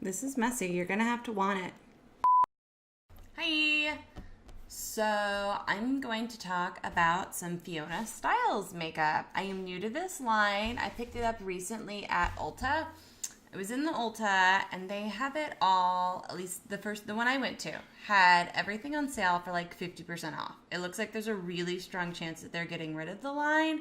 This is messy. You're gonna have to want it. Hi. So I'm going to talk about some Fiona Stiles makeup. I am new to this line. I picked it up recently at Ulta. It was in the Ulta and they have it all, at least the one I went to, had everything on sale for like 50% off. It looks like there's a really strong chance that they're getting rid of the line.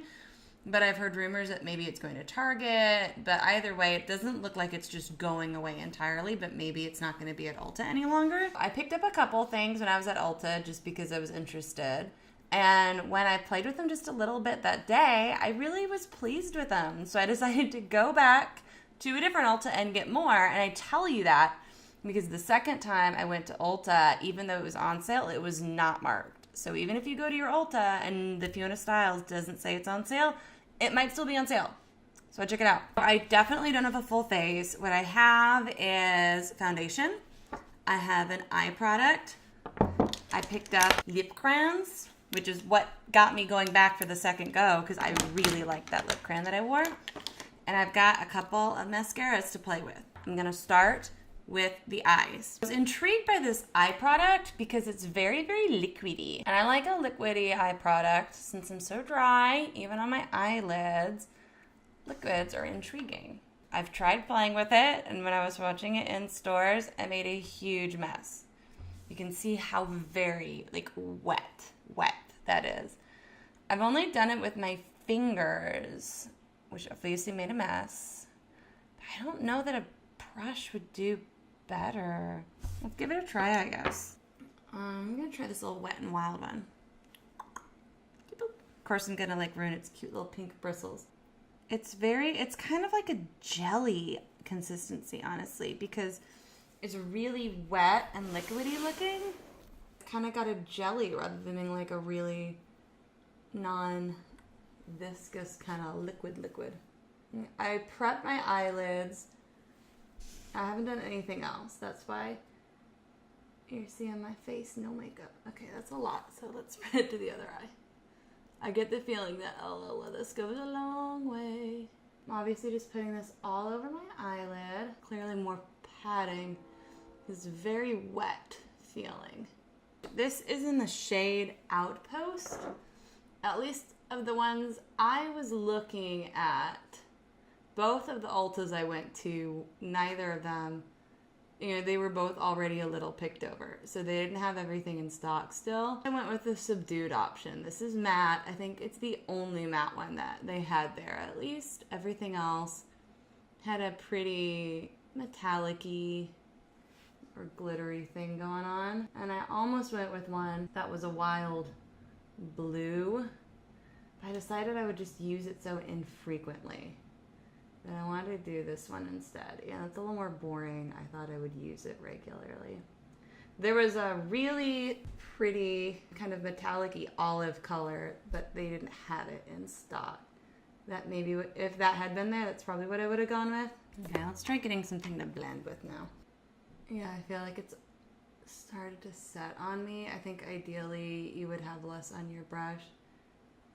But I've heard rumors that maybe it's going to Target. But either way, it doesn't look like it's just going away entirely. But maybe it's not going to be at Ulta any longer. I picked up a couple things when I was at Ulta just because I was interested. And when I played with them just a little bit that day, I really was pleased with them. So I decided to go back to a different Ulta and get more. And I tell you that because the second time I went to Ulta, even though it was on sale, it was not marked. So even if you go to your Ulta and the Fiona Stiles doesn't say it's on sale, it might still be on sale. So check it out. I definitely don't have a full face. What I have is foundation. I have an eye product. I picked up lip crayons, which is what got me going back for the second go because I really liked that lip crayon that I wore. And I've got a couple of mascaras to play with. I'm going to start with the eyes. I was intrigued by this eye product because it's very, very liquidy. And I like a liquidy eye product since I'm so dry, even on my eyelids. Liquids are intriguing. I've tried playing with it, and when I was watching it in stores, I made a huge mess. You can see how very, wet that is. I've only done it with my fingers, which obviously made a mess. I don't know that a brush would do better. Let's give it a try, I guess. I'm gonna try this little Wet n Wild one. Of course, I'm gonna ruin its cute little pink bristles. It's kind of like a jelly consistency, honestly, because it's really wet and liquidy looking. It's kind of got a jelly rather than being like a really non-viscous kind of liquid. I prepped my eyelids. I haven't done anything else. That's why you're seeing my face, no makeup. Okay, that's a lot, so let's spread it to the other eye. I get the feeling that, oh, well, this goes a long way. I'm obviously just putting this all over my eyelid. Clearly more padding. This very wet feeling. This is in the shade Outpost. At least of the ones I was looking at. Both of the Ultas I went to, neither of them, they were both already a little picked over. So they didn't have everything in stock still. I went with the subdued option. This is matte. I think it's the only matte one that they had there, at least. Everything else had a pretty metallic-y or glittery thing going on. And I almost went with one that was a wild blue. But I decided I would just use it so infrequently. But I wanted to do this one instead. Yeah, it's a little more boring. I thought I would use it regularly. There was a really pretty kind of metallic-y olive color, but they didn't have it in stock. That maybe, if that had been there, that's probably what I would have gone with. Okay, let's try getting something to blend with now. Yeah, I feel like it's started to set on me. I think ideally you would have less on your brush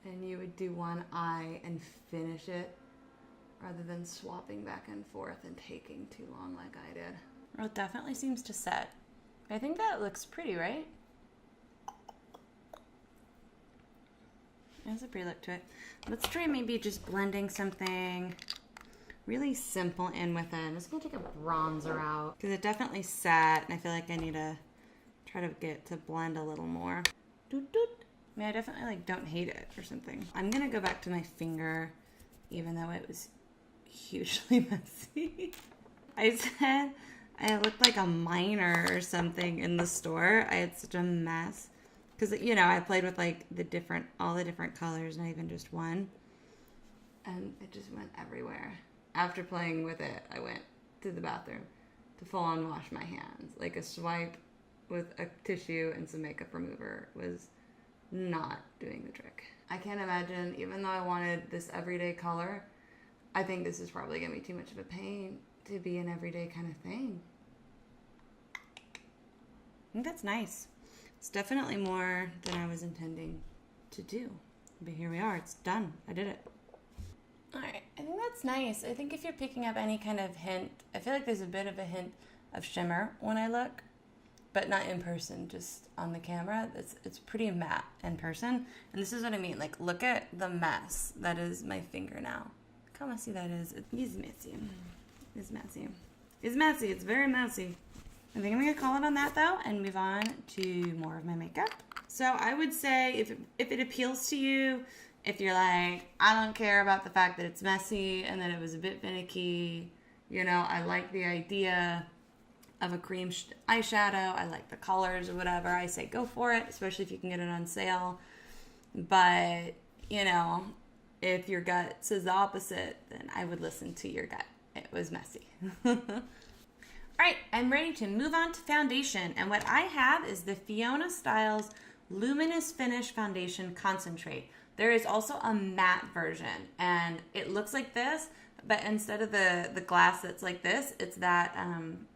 and you would do one eye and finish it, rather than swapping back and forth and taking too long like I did. Well, it definitely seems to set. I think that looks pretty, right? There's a pretty look to it. Let's try maybe just blending something really simple in with it. I'm just gonna take a bronzer out because it definitely set, and I feel like I need to try to get to blend a little more. Doot, doot. I mean, I definitely don't hate it or something. I'm gonna go back to my finger, even though it was hugely messy. I said I looked like a miner or something in the store. I had such a mess because I played with all the different colors, not even just one, and it just went everywhere. After playing with it, I went to the bathroom to full on wash my hands. Like a swipe with a tissue and some makeup remover was not doing the trick. I can't imagine, even though I wanted this everyday color, I think this is probably going to be too much of a pain to be an everyday kind of thing. I think that's nice. It's definitely more than I was intending to do. But here we are. It's done. I did it. All right. I think that's nice. I think if you're picking up any kind of hint, I feel like there's a bit of a hint of shimmer when I look, but not in person, just on the camera. It's pretty matte in person. And this is what I mean. Like, look at the mess that is my finger now. Look how messy that is. It's messy. It's messy. It's messy. It's very messy. I think I'm going to call it on that, though, and move on to more of my makeup. So I would say if it appeals to you, if you're like, I don't care about the fact that it's messy and that it was a bit finicky, you know, I like the idea of a cream eyeshadow, I like the colors or whatever, I say go for it, especially if you can get it on sale. But, you know, if your gut says the opposite, then I would listen to your gut. It was messy. All right, I'm ready to move on to foundation. And what I have is the Fiona Stiles Luminous Finish Foundation Concentrate. There is also a matte version, and it looks like this, but instead of the glass that's like this, it's that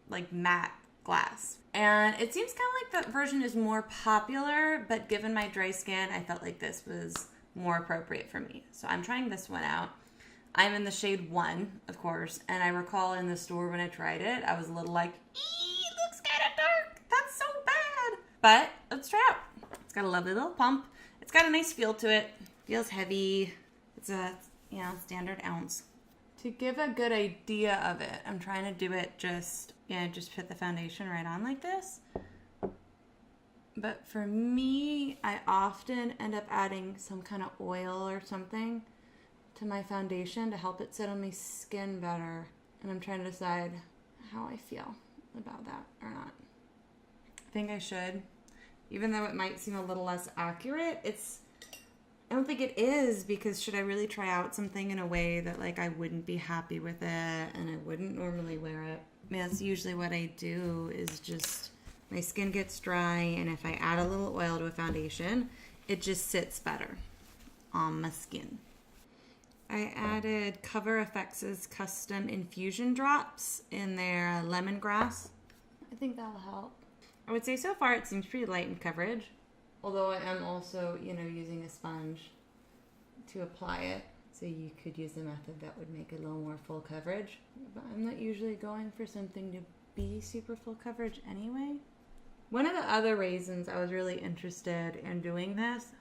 like matte glass. And it seems kind of like that version is more popular, but given my dry skin, I felt like this was more appropriate for me. So I'm trying this one out. I'm in the shade 1, of course, and I recall in the store when I tried it, I was a little like, it looks kind of dark. That's so bad. But let's try it out. It's got a lovely little pump. It's got a nice feel to it. Feels heavy. It's a, you know, standard ounce. To give a good idea of it, I'm trying to do it just put the foundation right on like this. But for me, I often end up adding some kind of oil or something to my foundation to help it sit on my skin better. And I'm trying to decide how I feel about that or not. I think I should. Even though it might seem a little less accurate, I don't think it is, because should I really try out something in a way that like I wouldn't be happy with it and I wouldn't normally wear it? I mean, that's usually what I do, is just my skin gets dry, and if I add a little oil to a foundation, it just sits better on my skin. I added Cover FX's custom infusion drops in their lemongrass. I think that'll help. I would say so far it seems pretty light in coverage. Although I am also, you know, using a sponge to apply it. So you could use a method that would make it a little more full coverage. But I'm not usually going for something to be super full coverage anyway. One of the other reasons I was really interested in doing this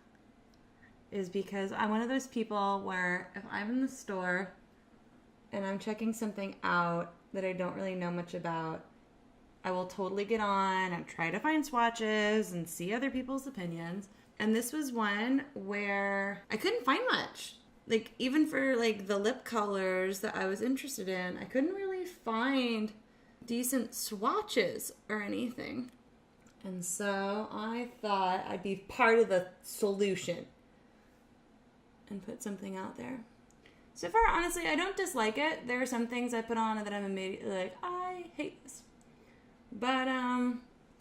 is because I'm one of those people where if I'm in the store and I'm checking something out that I don't really know much about, I will totally get on and try to find swatches and see other people's opinions. And this was one where I couldn't find much. Like, even for like the lip colors that I was interested in, I couldn't really find decent swatches or anything. And so I thought I'd be part of the solution and put something out there. So far, honestly, I don't dislike it. There are some things I put on that I'm immediately like, I hate this. But I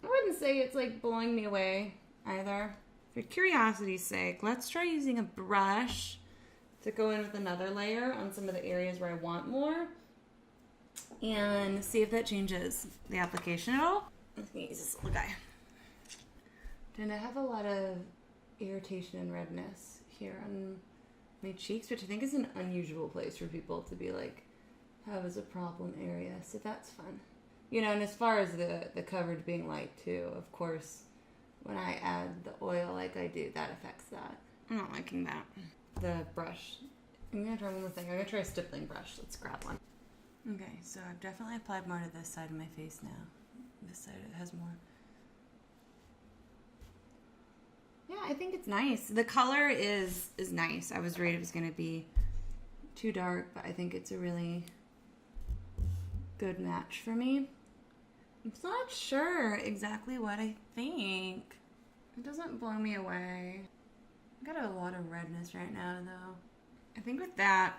wouldn't say it's like blowing me away either. For curiosity's sake, let's try using a brush to go in with another layer on some of the areas where I want more and see if that changes the application at all. Let me use this little guy. And I have a lot of irritation and redness here on my cheeks, which I think is an unusual place for people to be like, have as a problem area. So that's fun. You know, and as far as the coverage being light too, of course, when I add the oil like I do, that affects that. I'm not liking that. The brush. I'm going to try one more thing. I'm going to try a stippling brush. Let's grab one. Okay, so I've definitely applied more to this side of my face now. This side has more. Yeah, I think it's nice. The color is nice. I was worried it was going to be too dark, but I think it's a really good match for me. I'm still not sure exactly what I think. It doesn't blow me away. I've got a lot of redness right now, though. I think with that,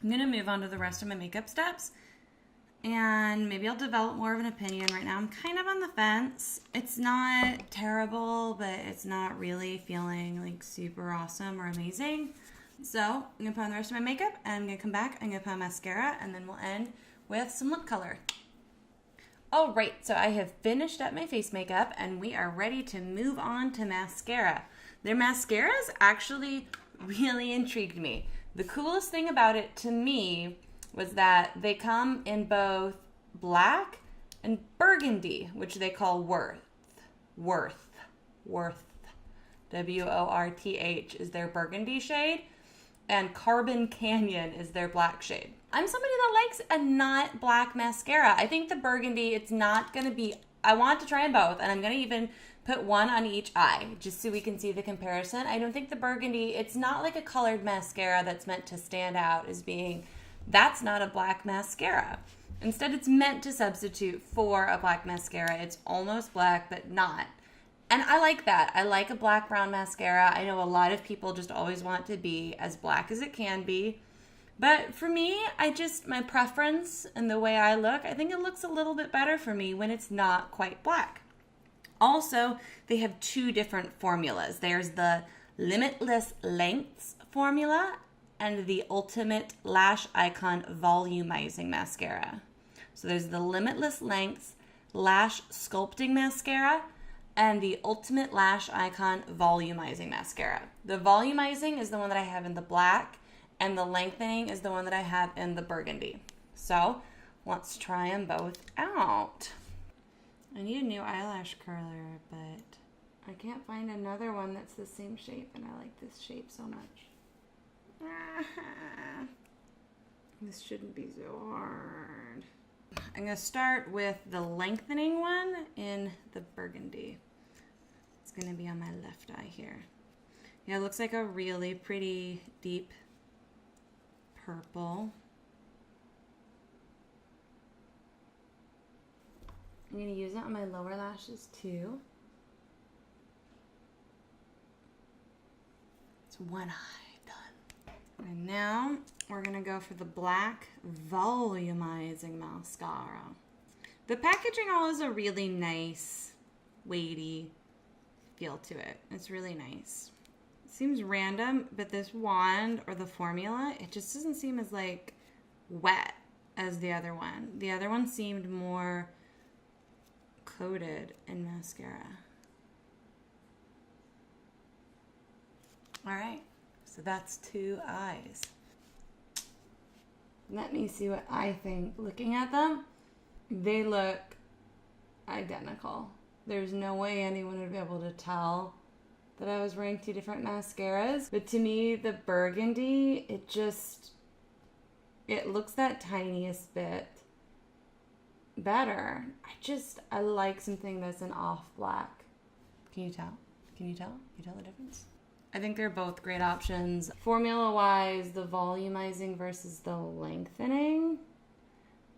I'm going to move on to the rest of my makeup steps. And maybe I'll develop more of an opinion. Right now, I'm kind of on the fence. It's not terrible, but it's not really feeling like super awesome or amazing. So I'm going to put on the rest of my makeup, and I'm going to come back, I'm going to put on mascara, and then we'll end with some lip color. All right, so I have finished up my face makeup, and we are ready to move on to mascara. Their mascaras actually really intrigued me. The coolest thing about it to me was that they come in both black and burgundy, which they call worth. W-O-R-T-H is their burgundy shade, and Carbon Canyon is their black shade. I'm somebody that likes a not black mascara. I think the burgundy, it's not going to be, I want to try them both, and I'm going to even put one on each eye just so we can see the comparison. I don't think the burgundy, it's not like a colored mascara that's meant to stand out as being, that's not a black mascara. Instead, it's meant to substitute for a black mascara. It's almost black, but not. And I like that. I like a black brown mascara. I know a lot of people just always want to be as black as it can be. But for me, my preference and the way I look, I think it looks a little bit better for me when it's not quite black. Also, they have two different formulas. There's the Limitless Lengths formula and the Ultimate Lash Icon Volumizing Mascara. So there's the Limitless Lengths Lash Sculpting Mascara and the Ultimate Lash Icon Volumizing Mascara. The Volumizing is the one that I have in the black, and the Lengthening is the one that I have in the burgundy. So let's try them both out. I need a new eyelash curler, but I can't find another one that's the same shape, and I like this shape so much. This shouldn't be so hard. I'm going to start with the lengthening one in the burgundy. It's going to be on my left eye here. Yeah, it looks like a really pretty deep purple. I'm going to use it on my lower lashes too. It's one eye done. And now we're going to go for the black volumizing mascara. The packaging all has a really nice, weighty feel to it. It's really nice. It seems random, but this wand or the formula, it just doesn't seem as like wet as the other one. The other one seemed more coated in mascara. All right, so that's two eyes. Let me see what I think. Looking at them, they look identical. There's no way anyone would be able to tell that I was wearing two different mascaras. But to me, the burgundy, it looks that tiniest bit better. I like something that's an off black. Can you tell? Can you tell the difference? I think they're both great options. Formula-wise, the volumizing versus the lengthening,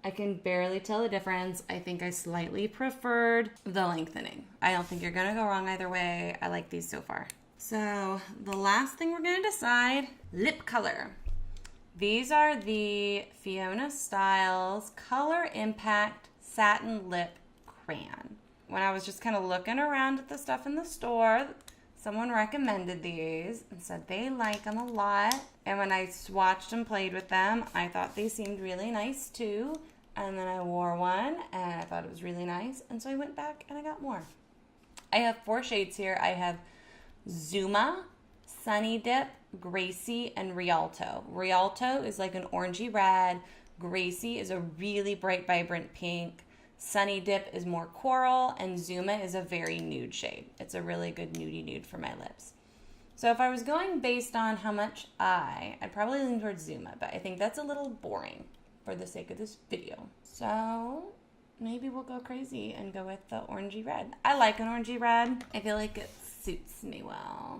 I can barely tell the difference. I think I slightly preferred the lengthening. I don't think you're gonna go wrong either way. I like these so far. So the last thing we're gonna decide, lip color. These are the Fiona Stiles Color Impact Satin Lip Crayon. When I was just kind of looking around at the stuff in the store, someone recommended these and said they like them a lot. And when I swatched and played with them, I thought they seemed really nice too. And then I wore one and I thought it was really nice. And so I went back and I got more. I have 4 shades here. I have Zuma, Sunny Dip, Gracie, and Rialto. Rialto is like an orangey red. Gracie is a really bright, vibrant pink. Sunny Dip is more coral, and Zuma is a very nude shade. It's a really good nudie nude for my lips. So if I was going based on how much I'd probably lean towards Zuma, but I think that's a little boring for the sake of this video. So maybe we'll go crazy and go with the orangey red. I like an orangey red. I feel like it suits me well.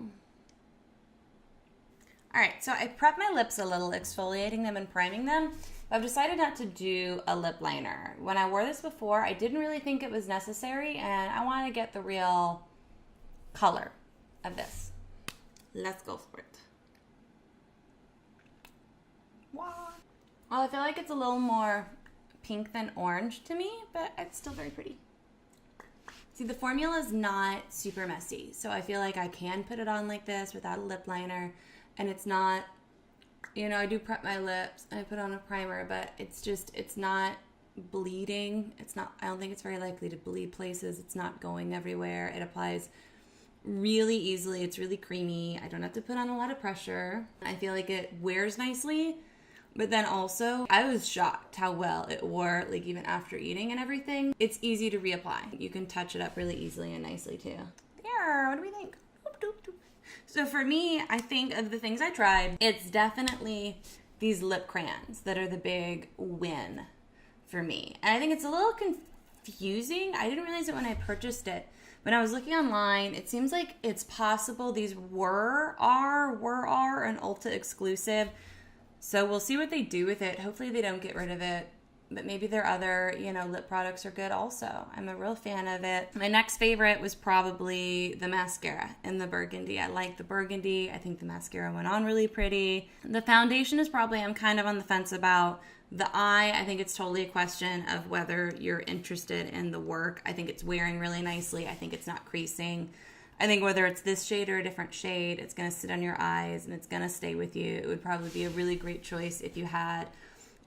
All right, so I prepped my lips a little, exfoliating them and priming them. I've decided not to do a lip liner. When I wore this before, I didn't really think it was necessary, and I want to get the real color of this. Let's go for it. Wow. Well, I feel like it's a little more pink than orange to me, but it's still very pretty. See, the formula is not super messy, so I feel like I can put it on like this without a lip liner, and it's not, I do prep my lips, I put on a primer, but it's not bleeding. I don't think it's very likely to bleed places. It's not going everywhere. It applies really easily. It's really creamy. I don't have to put on a lot of pressure. I feel like it wears nicely, But then also, I was shocked how well it wore, like even after eating and everything. It's easy to reapply. You can touch it up really easily and nicely too. There, what do we think? So for me, I think of the things I tried, it's definitely these lip crayons that are the big win for me. And I think it's a little confusing. I didn't realize it when I purchased it. When I was looking online, it seems like it's possible these were an Ulta exclusive. So we'll see what they do with it. Hopefully they don't get rid of it. But maybe their other, lip products are good also. I'm a real fan of it. My next favorite was probably the mascara in the burgundy. I like the burgundy. I think the mascara went on really pretty. The foundation is probably, I'm kind of on the fence about. The eye, I think it's totally a question of whether you're interested in the work. I think it's wearing really nicely. I think it's not creasing. I think whether it's this shade or a different shade, it's going to sit on your eyes and it's going to stay with you. It would probably be a really great choice if you had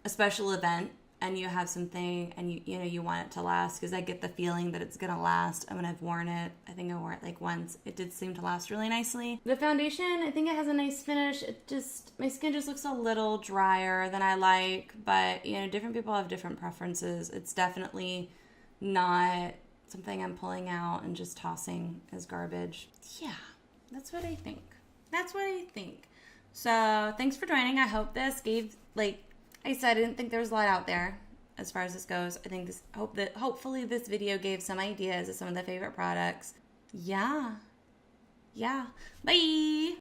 a special event and you have something and you want it to last, because I get the feeling that it's gonna last. And when I've worn it, I think I wore it like once, it did seem to last really nicely. The foundation, I think it has a nice finish. My skin just looks a little drier than I like, but different people have different preferences. It's definitely not something I'm pulling out and just tossing as garbage. Yeah, that's what I think. So thanks for joining. I hope this gave, I said, I didn't think there was a lot out there as far as this goes. I think hopefully this video gave some ideas of some of the favorite products. Yeah. Bye.